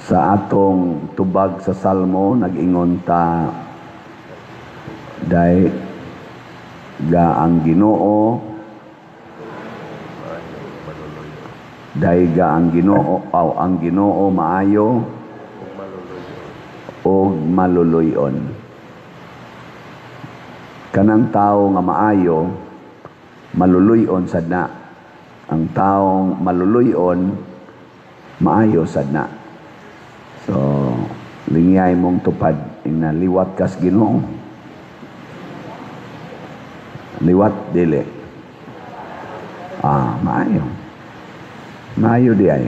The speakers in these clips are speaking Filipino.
Sa atong tubag sa Salmo, nag-ingon ta, dahil ga ang Ginoo, dahil ga ang Ginoo, ang Ginoo maayo o maluluyon. Kanang tao nga maayo, maluluyon sad na. Ang taong maluluyon, maayo sad na. So, lingay mong tupad, ina liwat kas Ginoo. Liwat dili. Maayo. Maayo di ay.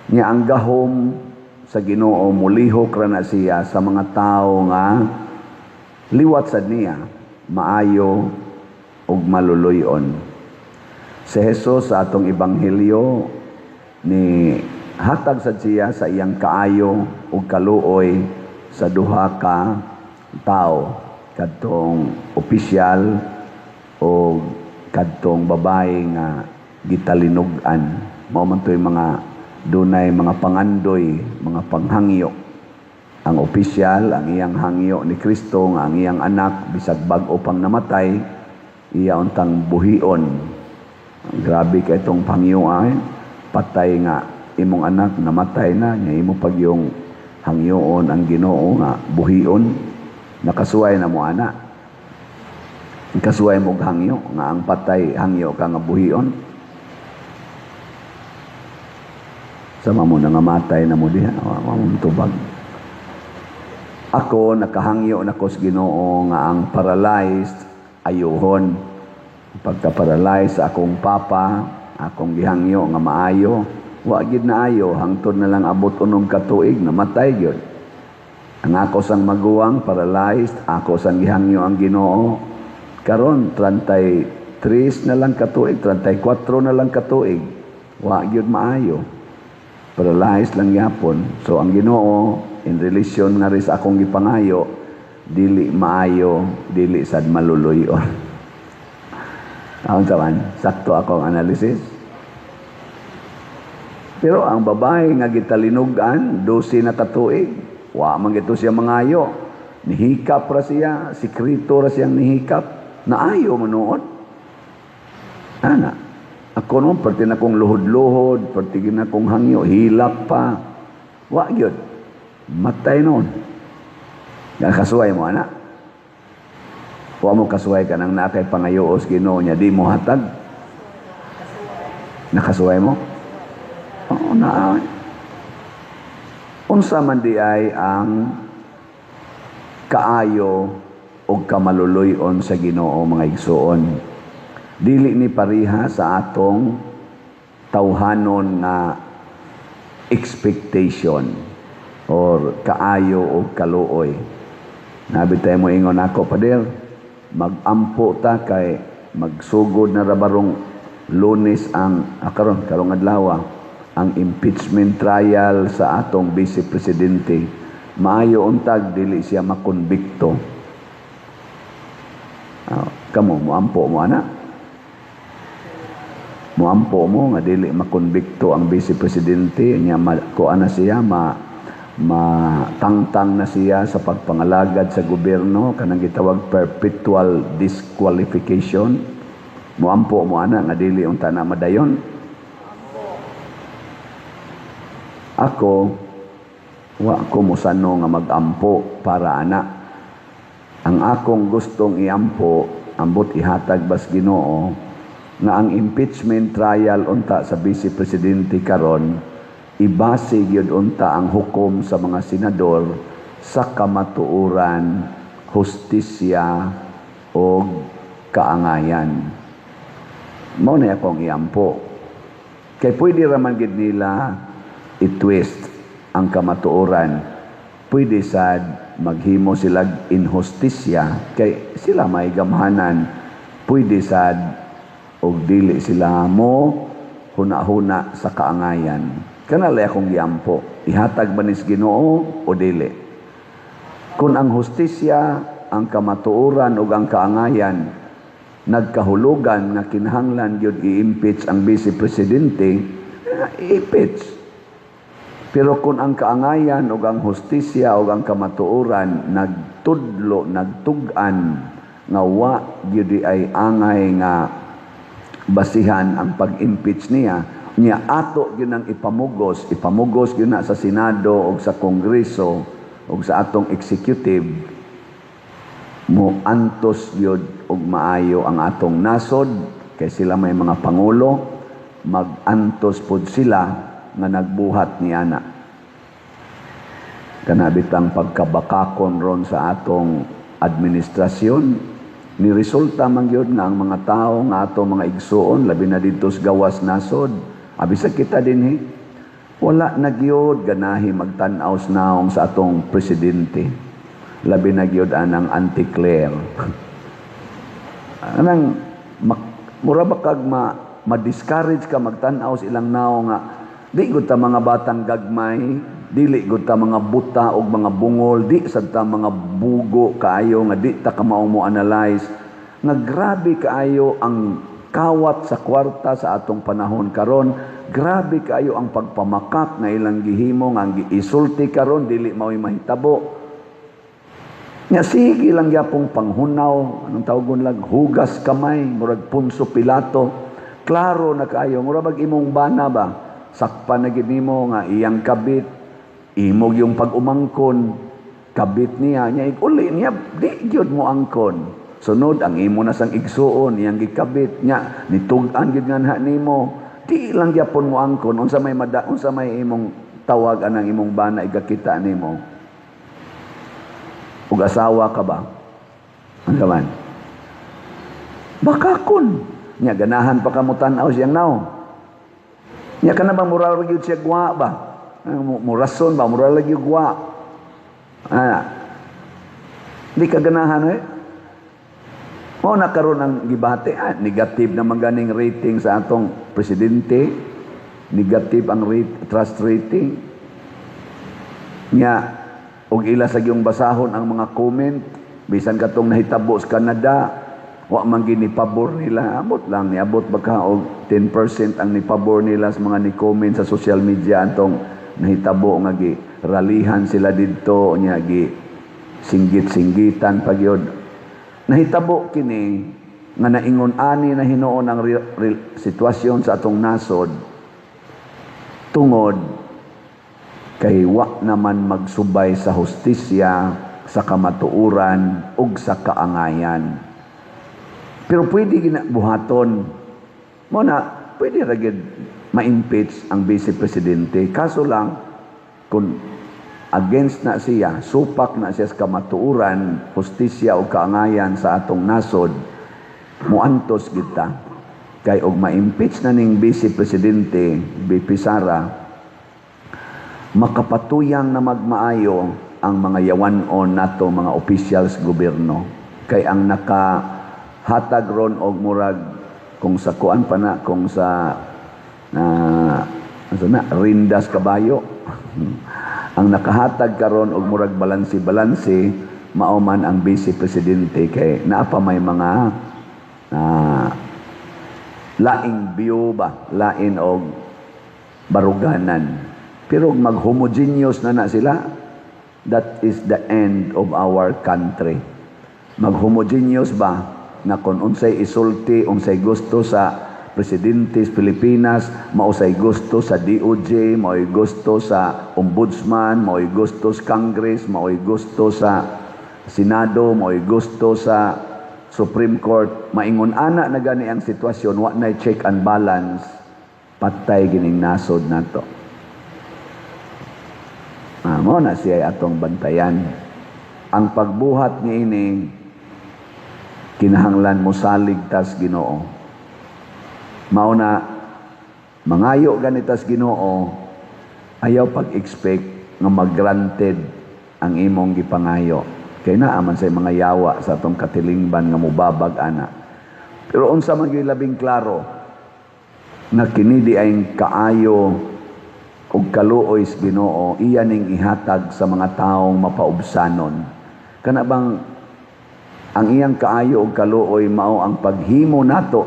Nya ang gahom sa Ginoo mulihok ra na siya sa mga tao nga liwat sad niya, maayo ug maluluyon. Si Jesus sa atong ebanghelyo ni hatag sad siya sa iyang kaayo ug kaluoy sa duha ka tao, kadtong opisyal o kadtong babae nga gitalinog-an. Mao man toy mga dunay mga pangandoy, mga panghangyo. Ang opisyal, ang iyang hangyo ni Kristo nga ang iyang anak bisag bag-o pang namatay, iya untang buhion. Grabe kay itong pangyo ay patay nga imong anak namatay na, nya imo pag yung hangyoon ang Ginoo nga buhion, nakasuway na mo ana. Kasuway mo hangyo nga ang patay hangyo ka nga buhion. Sama mo na nga matay na mo diha, mamong tubag. Ako nakahangyo na ko sa Ginoo nga ang paralyzed ayuhon. Pagka-paralyzed sa akong papa, akong gihangyo nga maayo, wa gid na ayo hangtod na lang abot unom ka tuig namatay gyud. Ang ako sang maguwang paralyzed, ako sang gihangyo ang Ginoo. Karon 33 na lang ka tuig, 34 na lang ka tuig. Wa gyud maayo. Paralyzed lang yapon. So ang Ginoo in relation nga rin sa akong gipangayo, dili maayo, dili sad maluluyon. Aon saman, sakto akong analysis. Pero ang babae nga gitalinugan, 12 na katuig, wa man gito siya mangayo. Nihikap ra siya, sikrito ra siyang nihikap, naayo manood. Ana, ako noon, perti na kong luhod-luhod, perti na kong hangyo, hilap pa. Wa gyud, matay noon. Nakasuway mo, ana. Wa mo kasuway ka nang nakay pangayoos Ginoo niya, di mo hatag. Nakasuway mo? Oo, na. Unsa man di ay ang kaayo o kamaluluyon sa Ginoo mga igsoon. Dili ni pariha sa atong tawhanon na expectation or kaayo o kaluoy. Nabitay mo ingon ako, Pader, mag-ampo ta kay magsugod na rabarong Lunes ang karong adlaw ang impeachment trial sa atong Vice Presidente. Maayo untag dili siya makonbikto. Kamo moampo mo ana? Moampo mo nga dili makonbikto ang Vice Presidente nya ko ana siya matangtang na siya sa pagpangalagad sa gobyerno, kanang gitawag perpetual disqualification. Moampo mo ana nga dili unta na madayon. Ako, wa ko musano nga mag-ampo para ana. Ang akong gustong iampo, ambot ihatag bas Ginoo, nga ang impeachment trial unta sa Vice Presidente karon, ibase gyud unta ang hukom sa mga senador sa kamatuoran, hustisya o kaangayan. Mao na akong iampo. Kay pwede raman gid nila i-twist ang kamatuoran. Pwede sad maghimo sila inhustisya kay sila may gamhanan. Pwede sad og dili sila mo huna-huna sa kaangayan. Kanalay akong giampo. Ihatag ba ni Ginoo o dili? Kung ang hustisya, ang kamatuoran ug ang kaangayan nagkahulugan nga kinahanglan gyud i-impeach ang Vice Presidente, i-impeach. Pero kung ang kaangayan o ang hustisya o ang kamatuoran nagtudlo, nagtugan nga wa gyud ay angay nga basihan ang pag-impeach niya, niya ato gyud ang ipamugos gyud na sa Senado o sa Kongreso o sa atong executive, mo antos gyud og maayo ang atong nasod kay sila may mga pangulo, mag-antos pod sila nga nagbuhat ni ana. Kanabit ang pagkabakakon ron sa atong administrasyon, ni resulta man gyud nga ang mga tao nga atong mga igsuon labi na didto sa gawas nasod, abisa kita dinhi wala na gyud ganahi magtan-aw naong sa atong presidente, labi na gyud anang anti-Claire. Anang mura ba kag ma-discourage ka magtan-aw sa ilang naong nga di gud ta mga batang gagmay, dili gud ta mga buta og mga bungol, di sad ta mga bugo kaayo nga di ta ka mao mo analyze nga grabe kaayo ang kawat sa kwarta sa atong panahon karon, grabe kaayo ang pagpamakak nga ilang gihimo nga giisulti karon dili mao'y mahitabo. Nga sige lang gyapong panghunaw, anong tawgon lang, hugas kamay, murag Punso Pilato. Klaro na kaayo, murag imong bana ba? Sakpa na gid nimo nga iyang kabit, imog yung pag-umangkon, kabit niya, uli niya, di gyud mo angkon. Sunod, ang imo na sang igsuon, iyang gikabit niya, nitugan gyud nga nimo, di lang gyapon mo angkon, unsa may imong tawag anang imong bana igakita nimo. Ug asawa ka ba? Ang kaman. Bakakon, niya ganahan pa ka mo tan-aw siyang naw. Nya kana ba mural gyud siya gwa ba? Murason ba mural gyud gwa? Di ka ganahan O nakaroon ang gibate, negative na maganing rating sa atong presidente, negative ang trust rating. Nya og ila sa gyung basahon ang mga comment, bisan katong nahitabo sa Canada, wa man gini pabor nila, abot lang niabot baka og 10% ang nipabor nila sa mga ni-comment sa social media antong nahitabo nga gi ralihan sila didto nya gi singgit-singgitan pagyod. Nahitabo kini nga naingon ani na hinuon ang sitwasyon sa atong nasod tungod kay wa naman magsubay sa hustisya, sa kamatuoran ug sa kaangayan. Pero pwede ginabuhaton mo na, pwede ragid ma-impeach ang Vice Presidente. Kaso lang, kung against na siya, supak na siya sa kamatuoran, hustisya o kaangayan sa atong nasod, muantos kita. Kay og ma-impeach na ning Vice Presidente, VP Sara, makapatuyang na magmaayo ang mga yawanon nato mga officials gobyerno. Kay ang hatag ron og murag kung sa kuan pa na kung sa rindas kabayo ang nakahatag karon og murag balansi mao man ang Vice Presidente kay naa pa may mga laing view ba lain og baruganan pero mag-homogeneous na sila. That is the end of our country. Mag-homogeneous ba na kung unsay isulti, unsay gusto sa presidente sa Pilipinas, mausay gusto sa DOJ, mao'y gusto sa ombudsman, mao'y gusto sa Congress, mao'y gusto sa Senado, mao'y gusto sa Supreme Court. Maingon ana na gani ang sitwasyon, wa na check and balance, patay gining nasod nato. Mo na siya atong bantayan. Ang pagbuhat ni ini kinahanglan mo salig tas Ginoo. Mao na mangayo ganitas Ginoo, ayaw pag-expect nga mag-granted ang imong gipangayo. Kay naa man say mga yawa sa atong katilingban nga mubabag ana. Pero unsa man gyud labing klaro nga kini di ay kaayo ug kaluoy sa Ginoo, iya ning ihatag sa mga taong mapaubsanon. Kana bang ang iyang kaayo ug kaluoy mao ang paghimo nato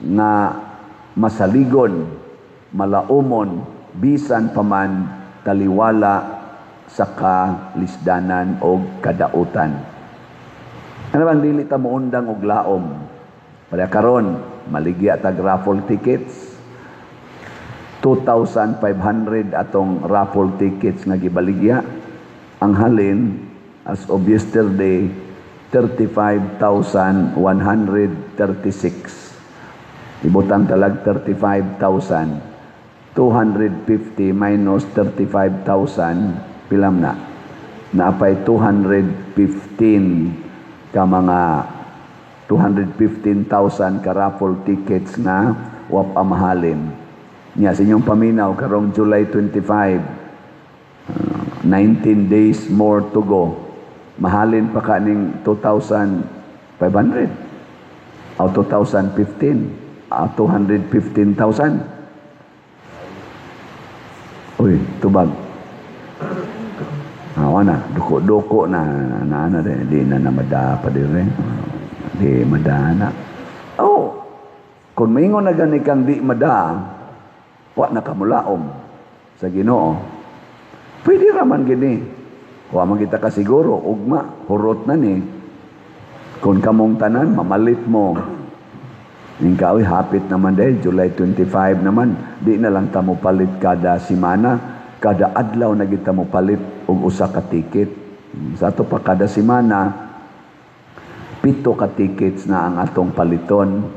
nga masaligon, malaumon, bisan paman taliwala sa kalisdanan o kadautan. Ano bang dili ta moundang og laom? Para karon maligya tag raffle tickets. 2,500 atong raffle tickets nga gibaligya. Ang halin as of yesterday 35,136. Ibutang talag 35,000. 250 minus 35,000 pilam na. Naapay 215 ka mga 215,000 ka raffle tickets na wap amahalin. Nya sa inyong paminaw karong July 25, 19 days more to go. Mahalin pa kaning 2,500 o 2015 o 215,000. Uy, tubag. Awana, duko-duko na ano din, di na namada pa din rin. Di madana. Oh, kung maingon na gani kang di mada, wa nakamulaom sa Ginoo. Pwede raman gini. Wa man kita kasiguro, ugma, hurot na ni. Kung kamong tanan, mamalit mo. Yung kaoy, hapit naman dahil, July 25 naman, di na lang tamo palit kada simana, kada adlaw na kita mo palit og usa ka ticket. Sa ato pa kada simana, 7 ka tickets na ang atong paliton.